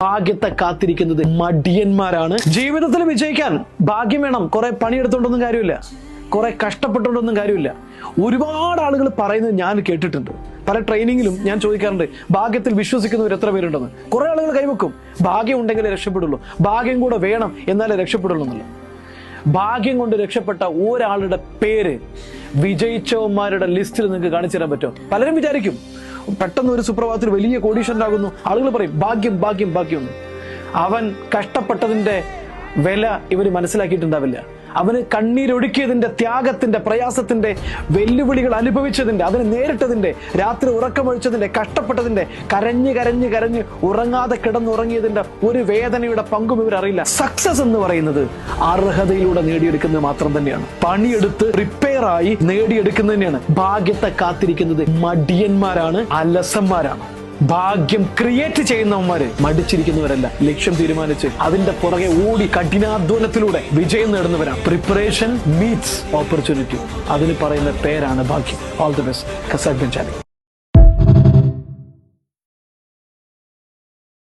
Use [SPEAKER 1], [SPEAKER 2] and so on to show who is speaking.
[SPEAKER 1] ഭാഗ്യത്തെ കാത്തിരിക്കുന്നത് മടിയന്മാരാണ്. ജീവിതത്തിൽ വിജയിക്കാൻ ഭാഗ്യം വേണം. കുറെ പണിയെടുത്തോണ്ടൊന്നും കാര്യമില്ല, കുറെ കഷ്ടപ്പെട്ടുകൊണ്ടൊന്നും കാര്യമില്ല. ഒരുപാട് ആളുകൾ പറയുന്നത് ഞാൻ കേട്ടിട്ടുണ്ട്. പല ട്രെയിനിങ്ങിലും ഞാൻ ചോദിക്കാറുണ്ട്, ഭാഗ്യത്തിൽ വിശ്വസിക്കുന്നവർ എത്ര പേരുണ്ടെന്ന്. കുറെ ആളുകൾ കൈവക്കും, ഭാഗ്യം ഉണ്ടെങ്കിലേ രക്ഷപ്പെടുള്ളൂ, ഭാഗ്യം കൂടെ വേണം എന്നാലേ രക്ഷപ്പെടുള്ളൂ എന്നുള്ള. ഭാഗ്യം കൊണ്ട് രക്ഷപ്പെട്ട ഒരാളുടെ പേര് വിജയിച്ചവന്മാരുടെ ലിസ്റ്റിൽ നിങ്ങൾക്ക് കാണിച്ചു തരാൻ പറ്റുമോ? പലരും വിചാരിക്കും പെട്ടെന്ന് ഒരു സുപ്രഭാതത്തിൽ വലിയ കോടീശ്വരനാകുന്നു, ആളുകൾ പറയും ഭാഗ്യം ഭാഗ്യം ഭാഗ്യം എന്ന്. അവൻ കഷ്ടപ്പെട്ടതിന്റെ വില ഇവര് മനസ്സിലാക്കിയിട്ടുണ്ടാവില്ല. അവന് കണ്ണീരൊഴുക്കിയതിന്റെ, ത്യാഗത്തിന്റെ, പ്രയാസത്തിന്റെ, വെല്ലുവിളികൾ അനുഭവിച്ചതിന്റെ, അതിനെ നേരിട്ടതിന്റെ, രാത്രി ഉറക്കമൊഴിച്ചതിന്റെ, കഷ്ടപ്പെട്ടതിന്റെ, കരഞ്ഞ് കരഞ്ഞ് കരഞ്ഞ് ഉറങ്ങാതെ കിടന്നുറങ്ങിയതിന്റെ ഒരു വേദനയുടെ പങ്കും ഇവരറിയില്ല. സക്സസ് എന്ന് പറയുന്നത് അർഹതയിലൂടെ നേടിയെടുക്കുന്നത് മാത്രം തന്നെയാണ്. പണിയെടുത്ത് റിപ്പയർ ആയി നേടിയെടുക്കുന്നത് തന്നെയാണ്. ഭാഗ്യത്തെ കാത്തിരിക്കുന്നത് മടിയന്മാരാണ്, അലസന്മാരാണ്. ഭാഗ്യം ക്രിയേറ്റ് ചെയ്യുന്നവന്മാര് മടിച്ചിരിക്കുന്നവരല്ല, ലക്ഷ്യം തീരുമാനിച്ച് അതിന്റെ പുറകെ ഓടി കഠിനാധ്വാനത്തിലൂടെ വിജയം നേടുന്നവരാണ്. പ്രിപ്പറേഷൻ മീറ്റ്സ് ഓപ്പർച്യൂണിറ്റി, അതിന് പറയുന്ന പേരാണ് ഭാഗ്യം. All the best. ഖസാക്ക് ബെഞ്ചാലി.